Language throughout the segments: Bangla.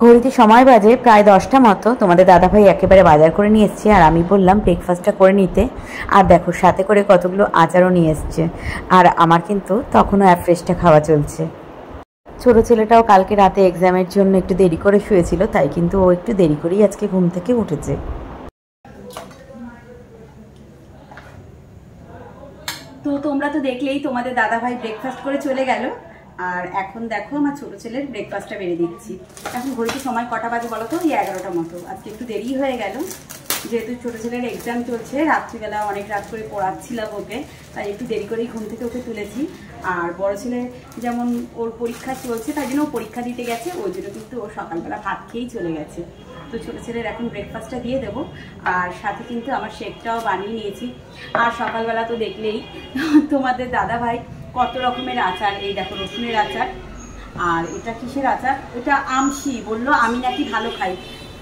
ঘড়িতে সময় বাজে প্রায় 10টা মতো। তোমাদের দাদাভাই একেবারে বাজার করে নিয়ে এসছে, আর আমি বললাম ব্রেকফাস্টটা করে নিতে। আর দেখো সাথে করে কতগুলো আচারও নিয়ে এসছে। আর আমার কিন্তু তখনও অ্যাফ্রেশটা খাওয়া চলছে। ছোট ছেলেটাও কালকে রাতে এক্সামের জন্য একটু দেরি করে শুয়েছিল, তাই কিন্তু ও একটু দেরি করেই আজকে ঘুম থেকে উঠেছে। তো তোমরা তো দেখলেই তোমাদের দাদাভাই ব্রেকফাস্ট করে চলে গেল। আর এখন দেখো আমার ছোট ছেলের ব্রেকফাস্টটা বেড়ে দিচ্ছি। এখন ঘড়িতে সময় কটা বাজে বলো তো? 11টা মতো। আজকে একটু দেরি হয়ে গেল, যেহেতু ছোট ছেলের এক্সাম চলছে, রাত্রিবেলা অনেক রাত করে পড়াচ্ছিলাম ওকে, তাই একটু দেরি করেই ঘুম থেকে ওকে তুলেছি। আর বড় ছেলে যেমন ওর পরীক্ষা চলছে, তাই জন্য ও পরীক্ষা দিতে গেছে, ওই জন্য কিন্তু ও সকালবেলা ভাত খেয়েই চলে গেছে। তো ছোটো ছেলের এখন ব্রেকফাস্টটা দিয়ে দেবো, আর সাথে কিন্তু আমার শেকটাও বানিয়ে নিয়েছি। আর সকালবেলা তো দেখলেই তোমাদের দাদাভাই কত রকমের আচার, এই দেখো রসুনের আচার, আর এটা কিসের আচার, এটা আমশি, বললো আমি নাকি ভালো খাই।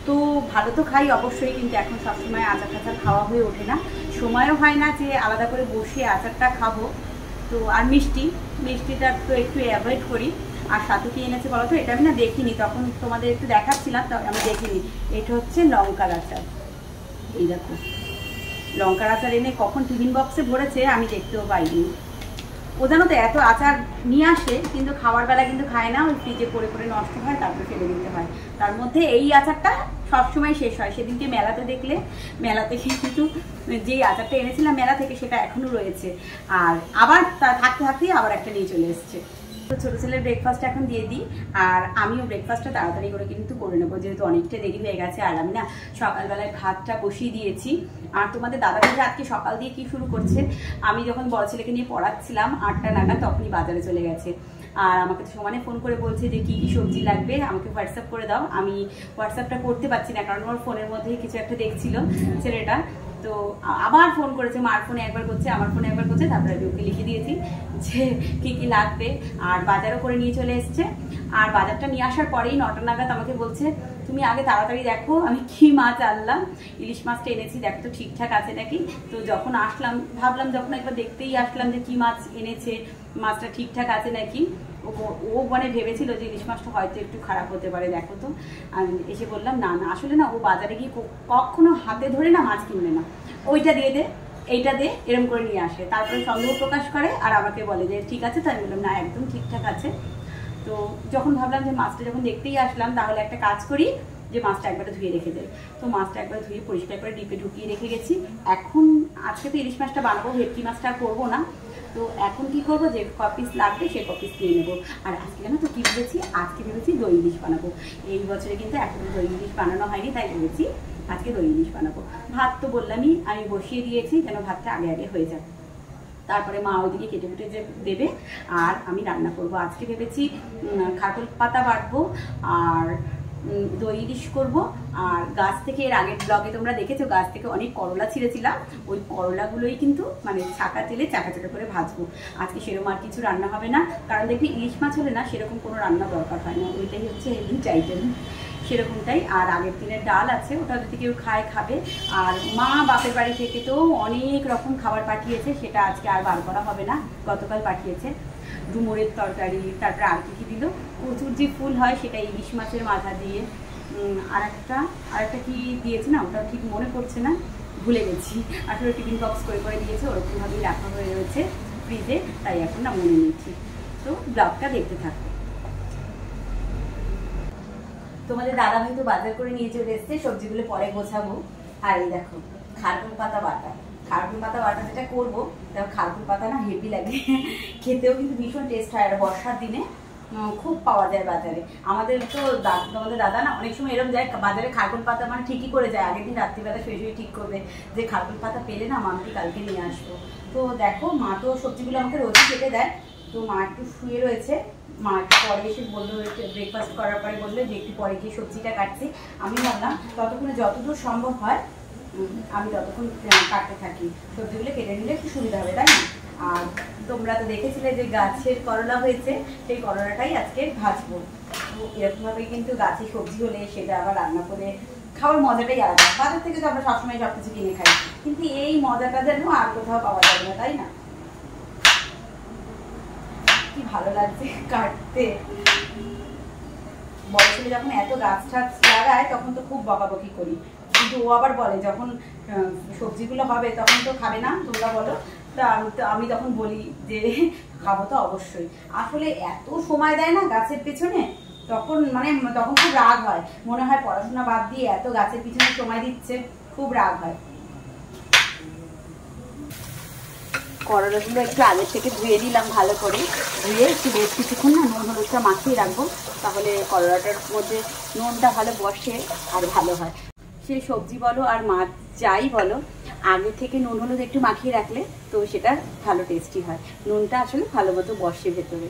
তো ভালো তো খাই অবশ্যই, কিন্তু এখন সবসময় আচার টাচার খাওয়া হয়ে ওঠে না, সময়ও হয় না যে আলাদা করে বসে আচারটা খাবো। তো আর মিষ্টিটা তো একটু অ্যাভয়েড করি। আর সাথে কি এনেছে বলো তো? এটা আমি না দেখিনি, তখন তোমাদের একটু দেখাচ্ছিলাম, তো আমি দেখিনি। এটা হচ্ছে লঙ্কার আচার। এই দেখো লঙ্কার আচার এনে কখন টিফিন বক্সে ভরেছে আমি দেখতেও পাইনি। ও জানো তো এত আচার নিয়ে আসে, কিন্তু খাওয়ার বেলা কিন্তু খায় না, ওই ফ্রিজে পড়ে পড়ে নষ্ট হয়, তারপরে ফেলে দিতে হয়। তার মধ্যে এই আচারটা সবসময় শেষ হয়। সেদিনকে মেলাতে দেখলে, মেলাতে কিন্তু যেই আচারটা এনেছিলাম মেলা থেকে, সেটা এখনো রয়েছে। আর আবার থাকতে থাকতেই আবার একটা নিয়ে চলে এসছে। তো ছোটো ছেলের ব্রেকফাস্ট এখন দিয়ে দিই, আর আমিও ব্রেকফাস্টটা তাড়াতাড়ি করে কিন্তু করে নেবো, যেহেতু অনেকটা দেরি হয়ে গেছে। আর আমি না সকালবেলায় ভাতটা বসিয়ে দিয়েছি। আর তোমাদের দাদাভাই আজকে সকাল দিয়ে কি শুরু করছে, আমি যখন বড় ছেলেকে নিয়ে পড়াচ্ছিলাম 8টা নাগাদ, তখনই বাজারে চলে গেছে। আর আমাকে তো সমানে ফোন করে বলছে যে কি কি সবজি লাগবে আমাকে হোয়াটসঅ্যাপ করে দাও। আমি হোয়াটসঅ্যাপটা করতে পারছি না, কারণ আমার ফোনের মধ্যেই কিছু একটা দেখছিল ছেলেটা। তো আবার ফোন করেছে, মার ফোনে একবার করছে, আমার ফোনে একবার করছে, তারপরে আমি ওকে লিখে দিয়েছি যে কি কি লাগবে। আর বাজারও করে নিয়ে চলে এসছে। আর বাজারটা নিয়ে আসার পরেই 9টা নাগাদ আমাকে বলছে তুমি আগে তাড়াতাড়ি দেখো আমি কি মাছ আনলাম। ইলিশ মাছটা এনেছি, দেখো তো ঠিকঠাক আছে নাকি। তো যখন আসলাম ভাবলাম, যখন একবার দেখতেই আসলাম যে কি মাছ এনেছে, মাছটা ঠিকঠাক আছে নাকি। ও মানে ভেবেছিল যে ইলিশ মাছটা হয়তো একটু খারাপ হতে পারে, দেখো তো। আমি এসে বললাম না না, আসলে না ও বাজারে গিয়ে কখনো হাতে ধরে না মাছ কিনবে না, ওইটা দিয়ে দে এইটা দে এরম করে নিয়ে আসে, তারপরে সন্দেহ প্রকাশ করে আর আমাকে বলে যে ঠিক আছে। তাই বললাম না একদম ঠিকঠাক আছে। তো যখন ভাবলাম যে মাছটা যখন দেখতেই আসলাম, তাহলে একটা কাজ করি যে মাছটা একবারে ধুয়ে রেখে দেয়। তো মাছটা একবার ধুয়ে পরিষ্কার করে ডিপে ঢুকিয়ে রেখে গেছি। এখন আজকে তো ইলিশ মাছটা বানাবো, ভেটকি মাছটা করবো না। তো এখন কি করবো, যে কপিস লাগবে সে কপিস নিয়ে নেবো। আর আজকে জানো তো কি ভেবেছি, আজকে ভেবেছি দই ইলিশ বানাবো। এই বছরে কিন্তু এখন দই ইলিশ বানানো হয়নি, তাই ভেবেছি আজকে দই ইলিশ বানাবো। ভাত তো বললামই আমি বসিয়ে দিয়েছি, যেন ভাতটা আগে আগে হয়ে যায়। তারপরে মা ওইদিকে কেটে কুটে যে দেবে, আর আমি রান্না করব। আজকে ভেবেছি খারকল পাতা বাটবো, আর দই ইলিশ করবো। আর গাছ থেকে এর আগের ব্লগে তোমরা দেখেছো, গাছ থেকে অনেক করলা ছিঁড়েছিলাম, ওই করলাগুলোই কিন্তু মানে ছাকা তেলে চাকা চাকা করে ভাজবো। আজকে সেরকম আর কিছু রান্না হবে না, কারণ দেখবি ইলিশ মাছ হলে না সেরকম কোনো রান্না দরকার হয় না, ওইটাই হচ্ছে হেভি আইটেম সেরকমটাই। আর আগের দিনের ডাল আছে, ওটা যদি কেউ খায় খাবে। আর মা বাপের বাড়ি থেকে তো অনেক রকম খাবার পাঠিয়েছে, সেটা আজকে আর বার করা হবে না, গতকাল পাঠিয়েছে ডুমুরের তরকারি, তারপরে আর কি দিল, প্রচুর যে ফুল হয় সেটা ইলিশ মাছের মাথা দিয়ে, আর একটা কি দিয়েছে না, ওটা ঠিক মনে পড়ছে না, ভুলে গেছি। আসলে টিফিন বক্স করে করে দিয়েছে, ওরকমভাবেই রাখা হয়ে রয়েছে ফ্রিজে, তাই এখন না মনে নিচ্ছি। তো ব্লগটা দেখতে থাকবে। তোমাদের দাদাভাই তো বাজার করে নিয়ে চলে এসছে, সবজিগুলো পরে গোছাবো। আর এই দেখো খারকুল পাতা বাটা, খারকুল পাতা বাটা যেটা করবো, দেখো খারকুল পাতা না হেভি লাগে, খেতেও কিন্তু ভীষণ টেস্ট হয়। আর বর্ষার দিনে খুব পাওয়া যায় বাজারে। আমাদের তো তোমাদের দাদা না অনেক সময় এরকম যায় বাজারে, খারকুল পাতা মানে ঠিকই করে যায়, আগের দিন রাত্রিবেলা শুয়ে শুয়ে ঠিক করবে যে খারকুল পাতা পেলে না মামটি কালকে নিয়ে আসবো। তো দেখো মা তো সবজিগুলো আমাকে রোজই কেটে দেয়, তো মা একটু শুয়ে রয়েছে। মা একটু পরে এসে বললো, ব্রেকফাস্ট করার পরে বললো যে একটু পরে গিয়ে সবজিটা কাটছি। আমি ভাবলাম ততক্ষণে যতদূর সম্ভব হয় আমি ততক্ষণ কাটতে থাকি, সবজিগুলো কেটে নিলে একটু সুবিধা হবে, তাই না। আর তোমরা তো দেখেছিলে যে গাছের করলা হয়েছে, সেই করলাটাই আজকে ভাজবো। তো এরকমভাবে কিন্তু গাছে সবজি হলে সেটা আবার রান্না করে খাওয়ার মজাটাই আলাদা। বাজার থেকে তো আমরা সবসময় সব কিছু কিনে খাই, কিন্তু এই মজাটা যেন আর কোথাও পাওয়া যাবে না, তাই না। কি ভালো লাগছে কাটতে। বড় ছেলে যখন এত গাছ টাছ লাগায় তখন তো খুব বকাবকি করি, কিন্তু ও আবার বলে যখন সবজিগুলো হবে তখন তো খাবে না তোমরা বলো, তা আমি তখন বলি যে খাবো তো অবশ্যই। আসলে এত সময় দেয় না গাছের পেছনে, তখন তখন খুব রাগ হয়, মনে হয় পড়াশোনা বাদ দিয়ে এত গাছের পিছনে সময় দিচ্ছে, খুব রাগ হয়। করলাগুলো একটু আগে থেকে ধুয়ে দিলাম ভালো করে, ধুয়ে একটু বেশ কিছুক্ষণ না নুন হলুদটা মাখিয়ে রাখবো, তাহলে করলাটার মধ্যে নুনটা ভালো বসে আর ভালো হয়। সে সবজি বলো আর মাছ যাই বলো, আগে থেকে নুন হলুদ একটু মাখিয়ে রাখলে তো সেটা ভালো টেস্টি হয়, নুনটা আসলে ভালো মতো বসে ভেতরে।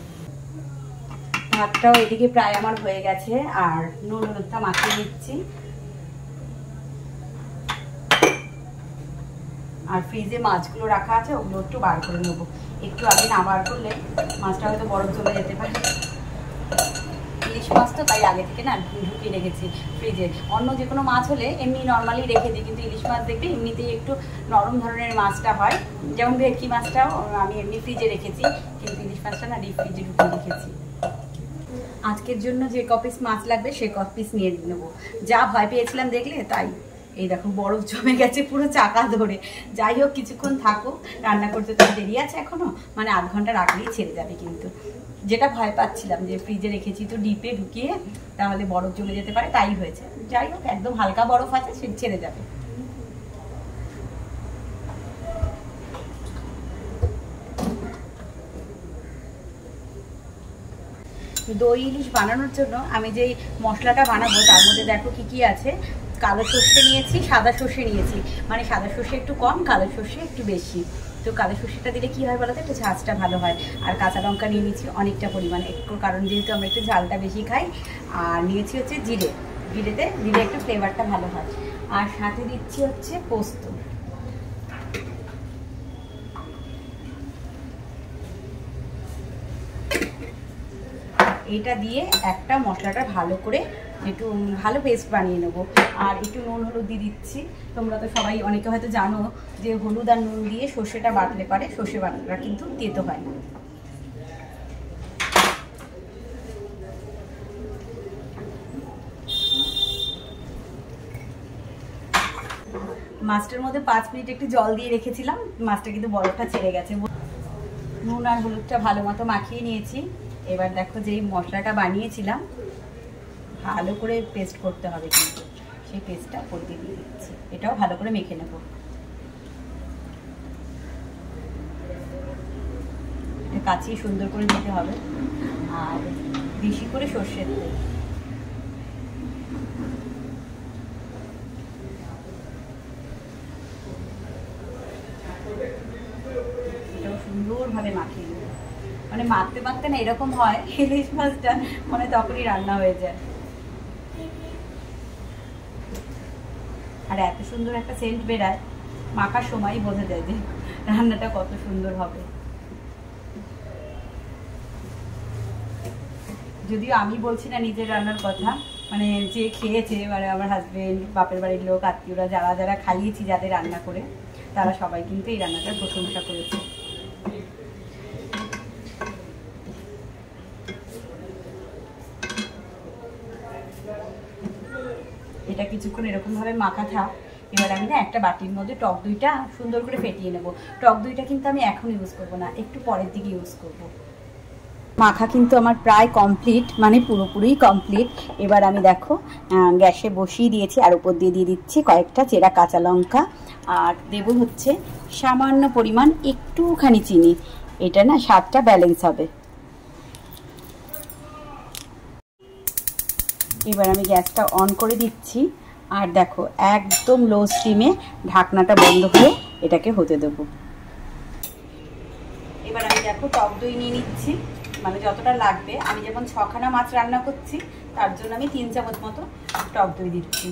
ভাতটাও এদিকে প্রায় আমার হয়ে গেছে, আর নুন হলুদটা মাখিয়ে নিচ্ছি। আর ফ্রিজে মাছগুলো রাখা আছে, ওগুলো একটু বার করে নেবো, একটু আগে না বার করলে মাছটা হয়তো বরফ জমে যেতে পারে। ইলিশ মাছ তো তাই আগে থেকে না ঢুকিয়ে রেখেছি ফ্রিজে। অন্য যে কোনো মাছ হলে এমনি নর্মালি রেখে দিই, কিন্তু ইলিশ মাছ দেখবে এমনিতেই একটু নরম ধরনের মাছটা হয়, যেমন ভেটকি মাছটাও আমি এমনি ফ্রিজে রেখেছি, কিন্তু ইলিশ মাছটা না ডিপ ফ্রিজে ঢুকিয়ে রেখেছি। আজকের জন্য যে কপিস মাছ লাগবে সে কপিস নিয়ে নেবো। যা ভয় পেয়েছিলাম দেখলে, তাই এই দেখো বরফ জমে গেছে পুরো চাকা ধরে। যাই হোক কিছুক্ষণ থাকুক, রান্না করতে তো দেরি আছে এখনো, আধ ঘন্টা রাখলেই ছেড়ে যাবে। কিন্তু যেটা ভয় পাচ্ছিলাম যে ফ্রিজে রেখেছি তো ডিপে ঢুকিয়ে তাহলে বরফ জমে যেতে পারে, তাই হয়েছে। যাই হোক একদম হালকা বরফ আছে, সে ছেড়ে যাবে। দই ইলিশ বানানোর জন্য আমি যেই মশলাটা বানাবো তার মধ্যে দেখো কি কি আছে। কালো সর্ষে নিয়েছি, সাদা সর্ষে নিয়েছি, সাদা সর্ষে একটু কম, কালো সর্ষে একটু বেশি। তো কালো সর্ষেটা দিলে কি হয় বলতো, একটু ঝাঁঝটা ভালো হয়। আর কাঁচা লঙ্কা নিয়ে নিচ্ছি অনেকটা পরিমাণে, একটু কারণ যেহেতু আমরা একটু ঝালটা বেশি খাই। আর নিয়েছি হচ্ছে জিরে, জিরেতে দিলে একটু ফ্লেভারটা ভালো হয়। আর সাথে দিচ্ছি হচ্ছে পোস্ত। এটা দিয়ে একটা মশলাটা ভালো করে একটু ভালো পেস্ট বানিয়ে নেবো। আর একটু নুন হলুদ দিয়ে দিচ্ছি। তোমরা তো সবাই অনেকে হয়তো জানো যে হলুদ আর নুন দিয়ে সর্ষেটা বাটলে পারে সর্ষে বাটাটা কিন্তু তেতো হয় না। মাছটার মধ্যে 5 মিনিট একটু জল দিয়ে রেখেছিলাম, মাছটা কিন্তু বরফটা ছেড়ে গেছে। নুন আর হলুদটা ভালো মতো মাখিয়ে নিয়েছি। এবার দেখো যেই মশলাটা বানিয়েছিলাম ভালো করে পেস্ট করতে হবে, কিন্তু সেই পেস্টটা করতে দিয়ে দিচ্ছি। এটাও ভালো করে মেখে নেব। এটা কাচিয়ে সুন্দর করে দিতে হবে, আর বেশি করে সর্ষের তেল। এটাও সুন্দরভাবে মাখিয়ে নেব। মাখতে মাখতে না এরকম হয় ইলিশ মাছটা তখনই রান্না হয়ে যায়। আর এত সুন্দর একটা সেন্ট বেরায়, মাখার সময়ই বোঝা যায় যে রান্নাটা কত সুন্দর হবে। যদিও আমি বলছি না নিজের রান্নার কথা, যে খেয়েছে, আমার হাজবেন্ড, বাপের বাড়ির লোক, আত্মীয়রা, যারা যারা খাইয়েছি যাদের রান্না করে, তারা সবাই কিন্তু এই রান্নাটার প্রশংসা করেছে। এটা কিছুক্ষণ এরকম ভাবে মাখা থাক। এবার আমি না একটা বাটির মধ্যে টক দইটা সুন্দর করে ফেটিয়ে নেব। টক দইটা কিন্তু আমি এখন ইউজ করব না, একটু পরের দিকে ইউজ করব। মাখা কিন্তু আমার প্রায় কমপ্লিট, পুরোপুরি কমপ্লিট। এবার আমি দেখো গ্যাসে বসিয়ে দিয়েছি, আর উপর দিয়ে দিয়ে দিচ্ছি কয়েকটা চেরা কাঁচা লঙ্কা, আর দেব হচ্ছে সামান্য পরিমাণ একটুখানি চিনি। এটা না স্বাদটা ব্যালেন্স হবে। এবার আমি গ্যাসটা অন করে দিচ্ছি, আর দেখো একদম লো স্টিমে ঢাকনাটা বন্ধ করে এটাকে হতে দেবো। এবার আমি দেখো টক দই নিয়ে নিচ্ছি, যতটা লাগবে। আমি যেমন 6খানা মাছ রান্না করছি তার জন্য আমি 3 চামচ মতো টক দই দিচ্ছি।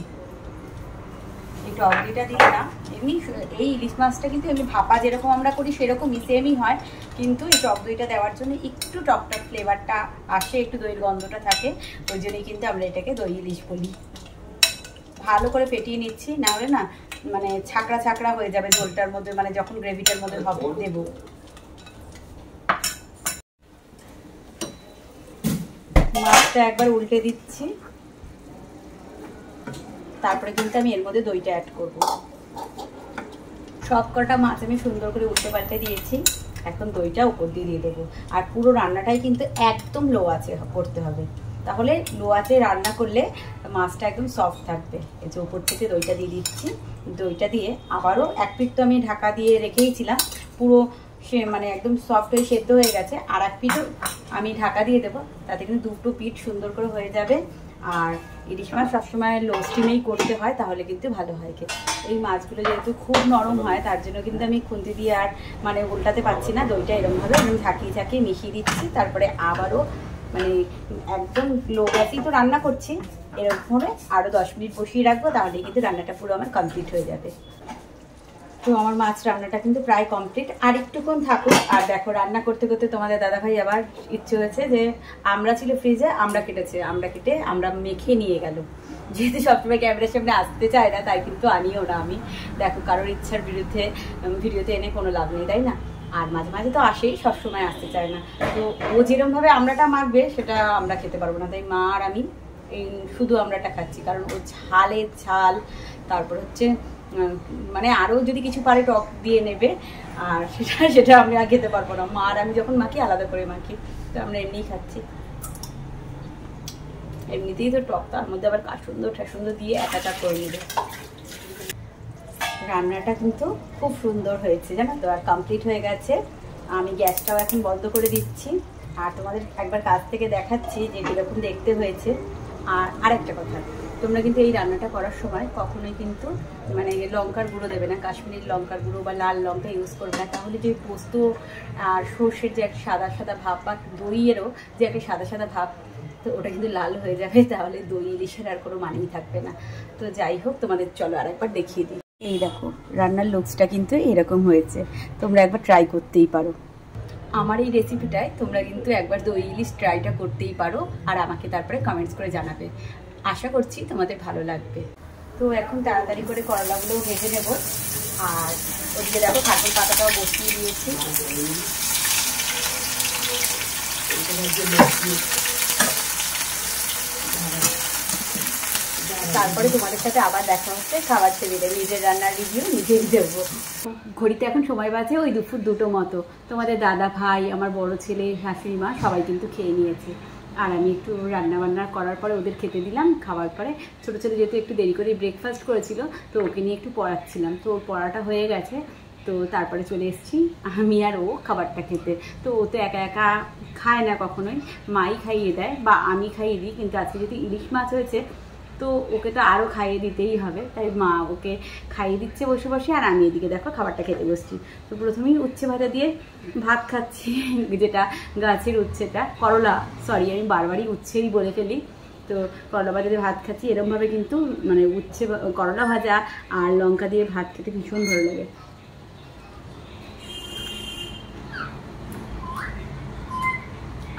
এই টক দইটা দিলে না এমনি এই ইলিশ মাছটা কিন্তু এমনি ভাপা যেরকম আমরা করি সেরকমই সেমই হয়, কিন্তু এই টক দইটা দেওয়ার জন্য একটু টকটক ফ্লেভারটা আসে, একটু দইয়ের গন্ধটা থাকে, ওই জন্যই কিন্তু আমরা এটাকে দই ইলিশ বলি। ভালো করে ফেটিয়ে নিচ্ছি, না হলে না ছাকড়া ছাকড়া হয়ে যাবে ঝোলটার মধ্যে, যখন গ্রেভিটার মধ্যে দেবো। মাছটা মাছটা একবার উল্টে দিচ্ছি, তারপরে কিন্তু আমি এর মধ্যে দইটা অ্যাড করব। সব কটা মাছ আমি সুন্দর করে উল্টে পাল্টে দিয়েছি, এখন দইটা উপর দিয়ে দেবো। আর পুরো রান্নাটাই কিন্তু একদম লো আঁচে করতে হবে, তাহলে লো আঁচে রান্না করলে মাছটা একদম সফট থাকবে। এই যে উপর থেকে দইটা দিয়ে দিচ্ছি, দইটা দিয়ে আবারও এক পিঠ তো আমি ঢাকা দিয়ে রেখেইছিলাম, পুরো সে মানে একদম সফট হয়ে সেদ্ধ হয়ে গেছে। আর এক পিঠও আমি ঢাকা দিয়ে দেবো, তাতে কিন্তু দুটো পিঠ সুন্দর করে হয়ে যাবে। আর ইলিশ মাছ সবসময় লো স্টিমেই করতে হয়, তাহলে কিন্তু ভালো হয় খেতে। এই মাছগুলো যেহেতু খুব নরম হয়, তার জন্য কিন্তু আমি খুন্তি দিয়ে আর মানে উল্টাতে পারছি না। দইটা এরকমভাবে আমি ঝাঁকিয়ে মিশিয়ে দিচ্ছি, তারপরে আবারও মানে একদম লো গ্যাসেই তো রান্না করছি, এরকমভাবে আরও 10 মিনিট বসিয়ে রাখবো, তাহলে কিন্তু রান্নাটা পুরো আমার কমপ্লিট হয়ে যাবে। তো আমার মাছ রান্নাটা কিন্তু প্রায় কমপ্লিট, আর একটুক্ষণ থাকুক। আর দেখো রান্না করতে করতে তোমাদের দাদাভাই আবার ইচ্ছে হয়েছে যে আমরা ছিল ফ্রিজে, আমরা কেটে আমরা মেখে নিয়ে গেল। যেহেতু সবসময় ক্যামেরার সামনে আসতে চায় না, তাই কিন্তু আনিও না আমি। দেখো কারোর ইচ্ছার বিরুদ্ধে ভিডিওতে এনে কোনো লাভ নেই, তাই না? আর মাঝে মাঝে তো আসেই, সবসময় আসতে চায় না। তো ও যেরকমভাবে আমরাটা মাখবে সেটা আমরা খেতে পারবো না, তাই মা আর আমি এই শুধু আমরাটা খাচ্ছি। কারণ ও ঝালের ঝাল, তারপর হচ্ছে মানে আরও যদি কিছু পারে টক দিয়ে নেবে, আর সেটা আমি আর খেতে পারবো না। মা আর আমি যখন মাখি আলাদা করে মাখি, তো আমরা এমনিই খাচ্ছি। এমনিতেই তো টক, তার মধ্যে আবার কাসুন্দর দিয়ে একাটা করে নেবে। রান্নাটা কিন্তু খুব সুন্দর হয়েছে জানো তো, আর কমপ্লিট হয়ে গেছে। আমি গ্যাসটাও এখন বন্ধ করে দিচ্ছি, আর তোমাদের একবার কাছ থেকে দেখাচ্ছি যে কীরকম দেখতে হয়েছে। আর আরেকটা কথা, তোমরা কিন্তু এই রান্নাটা করার সময় কখনোই কিন্তু মানে লঙ্কার গুঁড়ো দেবে না, কাশ্মীরি লঙ্কার গুঁড়ো বা লাল লঙ্কা ইউজ করবে না। তাহলে যে পোস্ত আর সর্ষের যে একটা সাদা সাদা ভাব, বা দইয়েরও যে একটা সাদা সাদা ভাব, তো ওটা কিন্তু লাল হয়ে যাবে, তাহলে দই ইলিশের আর কোনো মানেই থাকবে না। তো যাই হোক, তোমাদের চলো আরেকবার দেখিয়ে দিই। এই দেখো রান্নার লুকসটা কিন্তু এরকম হয়েছে, তোমরা একবার ট্রাই করতেই পারো। আমার এই রেসিপিটায় তোমরা কিন্তু একবার দই ইলিশ ট্রাইটা করতেই পারো, আর আমাকে তারপরে কমেন্টস করে জানাবে। আশা করছি তোমাদের ভালো লাগবে। তো এখন তাড়াতাড়ি করে করলাগুলো ভেজে নেব, আর ওদিকে দেখো কাঁঠাল পাতাটাও বসিয়ে দিয়েছি। তারপরে তোমাদের সাথে আবার দেখা হচ্ছে খাবার টেবিলে। নিজের রান্নার রিভিউ নিজেই দেবো। ঘড়িতে এখন সময় বাজে ওই দুপুর 2টো মতো। তোমাদের দাদা ভাই, আমার বড় ছেলে, শাশুড়ি মা সবাই কিন্তু খেয়ে নিয়েছে। আর আমি একটু রান্না করার পরে ওদের খেতে দিলাম। খাওয়ার পরে ছোটো ছেলে যেহেতু একটু দেরি করে ব্রেকফাস্ট করেছিল, তো ওকে নিয়ে একটু পড়াচ্ছিলাম। তো ওর পড়াটা হয়ে গেছে, তো তারপরে চলে এসেছি আমি আর ও খাবারটা খেতে। তো ও তো একা একা খায় না কখনোই, মাই খাইয়ে দেয় বা আমি খাইয়ে দিই। কিন্তু আজকে যদি ইলিশ মাছ হয়েছে, তো ওকে তো আরও খাইয়ে দিতেই হবে, তাই মা ওকে খাইয়ে দিচ্ছে বসে বসে, আর আমি এদিকে দেখো খাবারটা খেতে বসছি। তো প্রথমেই উচ্ছে ভাজা দিয়ে ভাত খাচ্ছি, যেটা গাছের উচ্ছেটা, করলা, সরি আমি বারবারই উচ্ছেই বলে ফেলি। তো করলা ভাজা দিয়ে ভাত খাচ্ছি। এরকমভাবে কিন্তু মানে উচ্ছে করলা ভাজা আর লঙ্কা দিয়ে ভাত খেতে ভীষণ ভালো লাগে।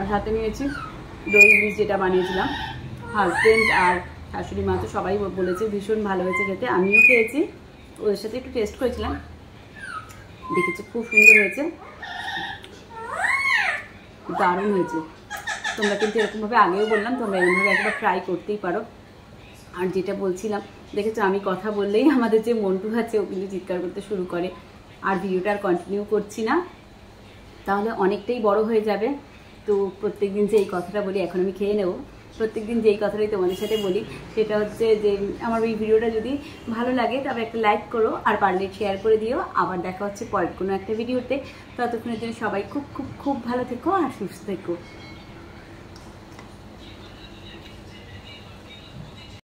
আর সাথে নিয়েছি দই ইলিশ, যেটা বানিয়েছিলাম। হাজবেন্ড আর শাশুড়ি মা তো সবাই বলেছে ভীষণ ভালো হয়েছে খেতে, আমিও খেয়েছি, ওদের সাথে একটু টেস্ট করেছিলাম, দেখেছি খুব সুন্দর হয়েছে, দারুণ হয়েছে। তোমরা কিন্তু এরকমভাবে আগেও বললাম, তোমরা এরকমভাবে একবার ট্রাই করতেই পারো। আর যেটা বলছিলাম, দেখেছো আমি কথা বললেই আমাদের যে মন্টু আছে ও কিন্তু চিৎকার করতে শুরু করে। আর ভিডিওটা আর কন্টিনিউ করছি না, তাহলে অনেকটাই বড় হয়ে যাবে। তো প্রত্যেকদিন যে এই কথাটা বলি, এখন আমি খেয়ে নেব, প্রত্যেকদিন যেই কথাটাই তোমাদের সাথে বলি সেটা হচ্ছে যে আমার এই ভিডিওটা যদি ভালো লাগে তবে একটা লাইক করো, আর পারলে শেয়ার করে দিও। আবার দেখা হচ্ছে পরের কোনো একটা ভিডিওতে। ততক্ষণের জন্য সবাই খুব খুব খুব ভালো থেকো আর সুস্থ থেকো।